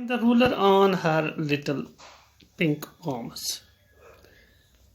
the ruler on her little pink palms.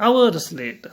Hours later,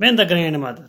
when the grandmother,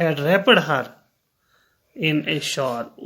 had wrapped her in a shawl,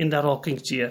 in the rocking chair.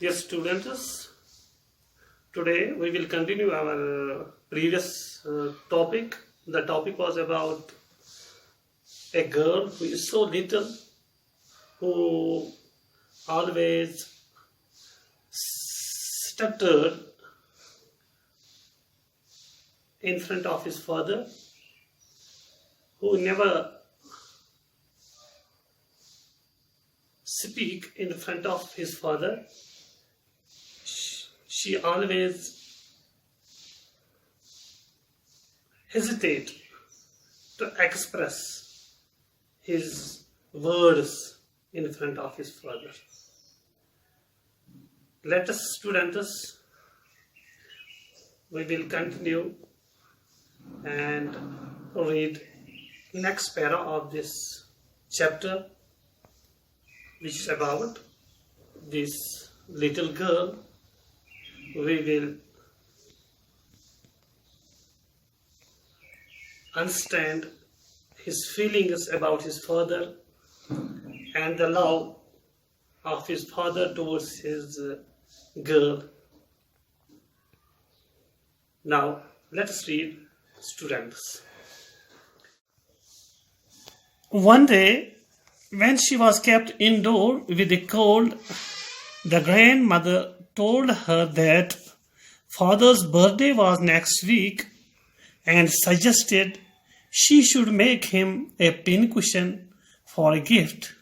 Dear students, today we will continue our previous topic. The topic was about a girl who is so little, who always stuttered in front of his father, who never speak in front of his father. She always hesitate to express his words in front of his father. Let us students, we will continue and read next para of this chapter, which is about this little girl. We will understand his feelings about his father and the love of his father towards his girl. Now let us read, students. One day, when she was kept indoor with a cold, the grandmother told her that father's birthday was next week and suggested she should make him a pincushion for a gift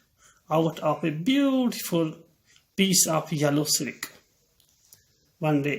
out of a beautiful piece of yellow silk. One day,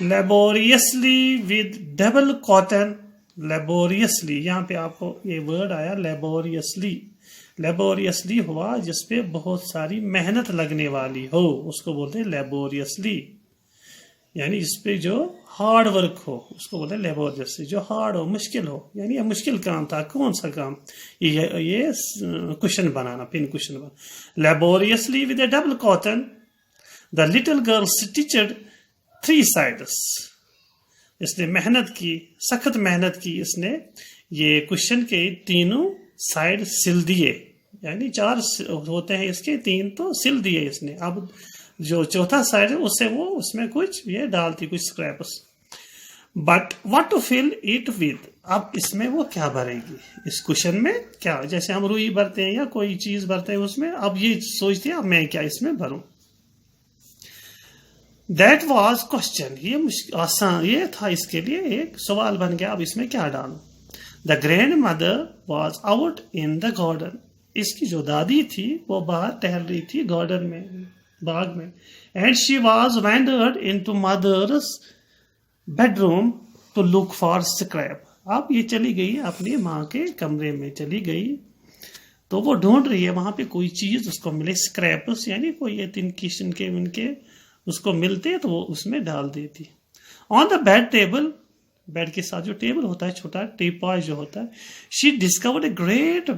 Laboriously with double cotton لیبوریسلی، یہاں پہ آپ کو یہ word آیا لیبوریسلی. لیبوریسلی ہوا جس پہ بہت ساری محنت لگنے والی ہو، اس کو بولتے ہیں لیبوریسلی. یعنی جس پہ جو ہارڈ ورک ہو اس کو بولتے ہیں لیبوریسلی. جو ہارڈ ہو، مشکل ہو، یعنی یہ مشکل کام تھا. کون سا کام؟ یہ کشن بنانا، پن کشن بنانا. Laboriously with a double cotton the little girl stitched 3 sides. اس نے محنت کی، سخت محنت کی. اس نے یہ کشن کے 3 سائڈ سل دیے، یعنی 4 ہوتے ہیں اس کے، 3 تو سل دیے اس نے. اب جو چوتھا سائڈ ہے اس سے وہ اس میں کچھ یہ ڈالتی، کچھ scraps. But what to fill it with, اب اس میں وہ کیا بھرے گی اس کشن میں؟ کیا جیسے ہم روئی بھرتے ہیں یا کوئی چیز بھرتے ہیں اس میں، اب یہ سوچتے ہیں اب میں کیا اس میں بھروں. دیٹ واز کوشچن، یہ آسان، یہ تھا اس کے لیے ایک سوال بن گیا، اب اس میں کیا ڈالوں. The grandmother was out in the garden, اس کی جو دادی تھی وہ باہر ٹہل رہی تھی گارڈن میں، باغ میں. And she was wandered into mother's bedroom to look for scrap. اب یہ چلی گئی اپنی ماں کے کمرے میں چلی گئی تو وہ ڈھونڈ رہی ہے وہاں پہ کوئی چیز اس کو ملے، اسکریپس یعنی کوئی تنکے کے ان کے اس کو ملتے تو وہ اس میں ڈال دیتی. آن دا بیڈ ٹیبل، بیڈ کے ساتھ جو ٹیبل ہوتا ہے چھوٹا ٹیپاج جو ہوتا ہے، she discovered a great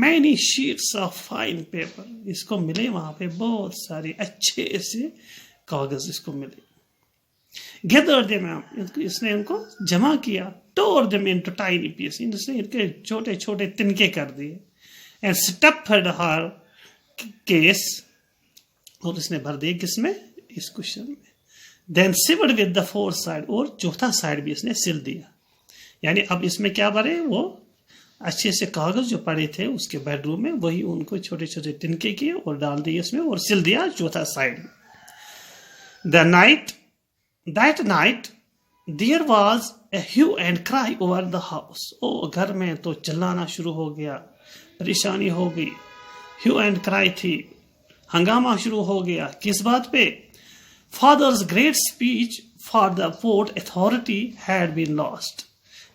many sheets of fine paper. اس کو ملے وہاں پہ بہت سارے اچھے سے کاغذ اس کو ملے. گیدر دیم، اس نے ان کو جمع کیا. ٹور دیم انٹو ٹائنی پیس، اس نے ان کے چھوٹے چھوٹے تنکے کر دیے. اینڈ اسٹفڈ ہر کیس، اور اس نے بھر دیے کس میں؟ اس کوشچن میں. دین سیورڈ ود دا 4 side، اور چوتھا سائڈ بھی اس نے سل دیا. یعنی اب اس میں کیا بھرے؟ وہ اچھے سے کاغذ جو پڑے تھے اس کے بیڈ روم میں، وہی ان کو چھوٹے چھوٹے تنکے کیے اور ڈال دیے اس میں اور سل دیا چوتھا سائڈ میں. That night there was a hue and cry over the house. گھر میں تو چلانا شروع ہو گیا، پریشانی ہو گئی. hue and cry تھی، ہنگامہ شروع ہو گیا. کس بات پہ؟ Father's great speech for the port authority had been lost.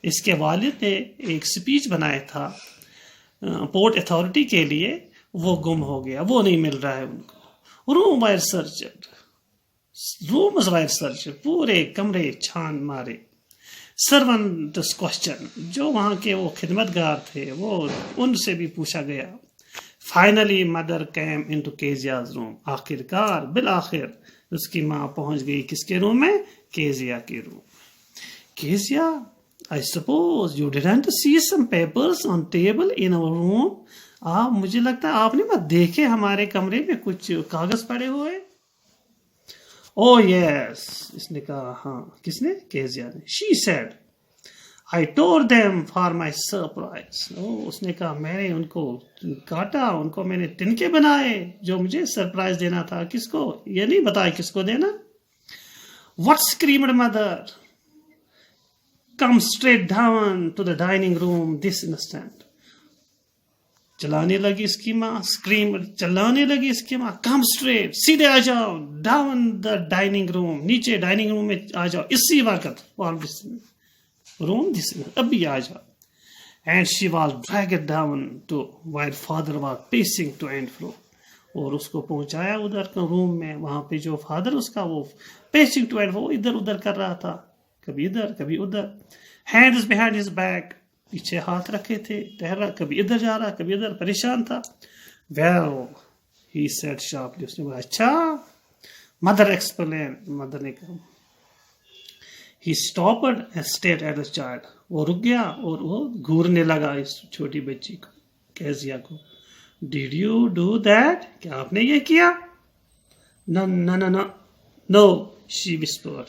اس کے والد نے ایک سپیچ بنایا تھا پورٹ اتھارٹی کے لیے، وہ گم ہو گیا، وہ نہیں مل رہا ہے ان کو. Room were searched, rooms were searched, پورے کمرے چھان مارے. سرونٹس کوشچن، جو وہاں کے وہ خدمت گار تھے وہ ان سے بھی پوچھا گیا. فائنلی مدر کیم انٹو کیزیاز روم، آخر کار بالآخر اس کی ماں پہنچ گئی کس کے روم میں؟ کیزیا کے روم. کیزیا، I suppose you didn't see some papers on table in our room. آپ، مجھے لگتا ہے آپ نے مت دیکھے ہمارے کمرے میں کچھ کاغذ پڑے ہوئے. Oh yes، اس نے کہا ہاں. کس نے؟ کیزیا نے. She said I tore them for my surprise. اس نے کہا میں نے ان کو کاٹا، ان کو میں نے تنکے بنائے جو مجھے سرپرائز دینا تھا. کس کو؟ یہ نہیں بتایا کس کو دینا. What screamed mother? Come straight down to the dining room this instant. چلانے لگی اس کی ماں. اسکریم، چلانے لگی اس کی ماں. کم اسٹریٹ، سیدھے آ جاؤ. ڈاؤن دا ڈائننگ روم، نیچے ڈائننگ روم میں آ جاؤ اسی وقت. روم دس، ابھی آ جاؤ. And she was dragged down to where father was pacing to and fro. اور اس کو پہنچایا ادھر روم میں، وہاں پہ جو فادر اس کا وہ پیسنگ ٹو اینڈ فرو، ادھر ادھر کر رہا تھا، کبھی ادھر کبھی ادھر. ہینڈز بیہائنڈ ہز بیک، پیچھے ہاتھ رکھے تھے، ٹہرا، کبھی ادھر جا رہا کبھی ادھر، پریشان تھا. ویل ہی سیڈ شارپلی، اس نے بولا اچھا. مدر ایکسپلین، مدر نے کہا. He stopped and stared at the child, وہ رک گیا اور وہ گھورنے لگا اس چھوٹی بچی کو، کیزیا کو. Did you do that? کیا آپ نے یہ کیا؟ نو نو نو نو، شی وسپرڈ.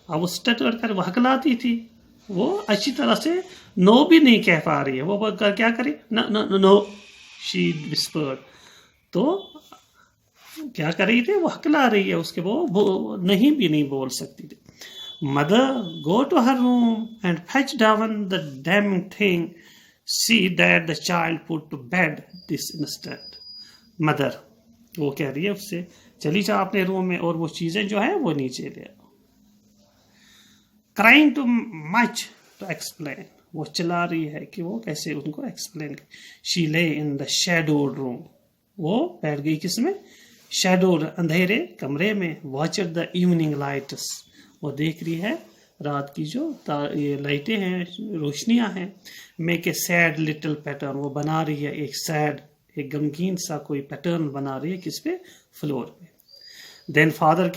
اب وہ اسٹٹر کر وہ ہکلاتی تھی، وہ اچھی طرح سے نو بھی نہیں کہہ پا رہی ہے. وہ کیا کرے؟ نو نو، شی وسپرڈ. تو کیا کر رہی تھی؟ وہ ہکلا رہی ہے اس کے، وہ نہیں بھی نہیں بول سکتی تھی. Mother go to her room and fetch down the damning thing, see that the child put to bed this instant. Mother وہ کہہ رہی ہے اس سے چلی جا اپنے روم میں اور وہ چیزیں جو ہیں وہ نیچے لے. Crying too much to explain. وہ چلا رہی ہے کہ وہ کیسے ان کو ایکسپلین. شی لے ان دا شیڈوڈ روم. وہ بیٹھ گئی کس میں؟ شیڈو اندھیرے کمرے میں. Watched the evening lights. وہ دیکھ رہی ہے رات کی جو یہ لائٹیں ہیں روشنیاں ہیں. Make a sad little pattern. وہ بنا رہی ہے ایک سیڈ ایک غمگین سا کوئی پیٹرن بنا رہی ہے کس پہ؟ فلور پہ. دین father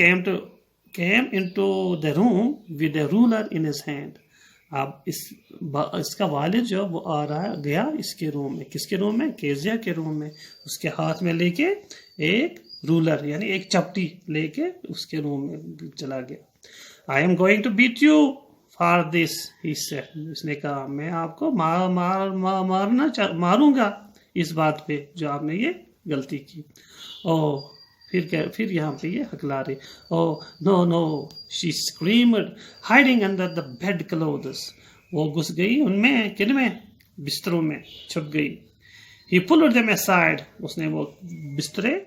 came into the room with a ruler in his hand. اب اس کا والد جو وہ آ رہا گیا اس کے روم میں. کس کے روم میں؟ کیزیا کے روم میں. اس کے ہاتھ میں لے کے ایک رولر یعنی ایک چپٹی لے کے اس کے روم میں چلا گیا. I am going to beat you for this, he said. اس نے کہا میں آپ کو ماروں گا اس بات پہ جو آپ نے یہ غلطی کی. پھر یہاں پہ یہ ہکلا رہی. no, she screamed, hiding under the bed clothes. وہ گھس گئی ان میں کن میں؟ بستروں میں چھپ گئی. He pulled them aside. اس نے وہ بسترے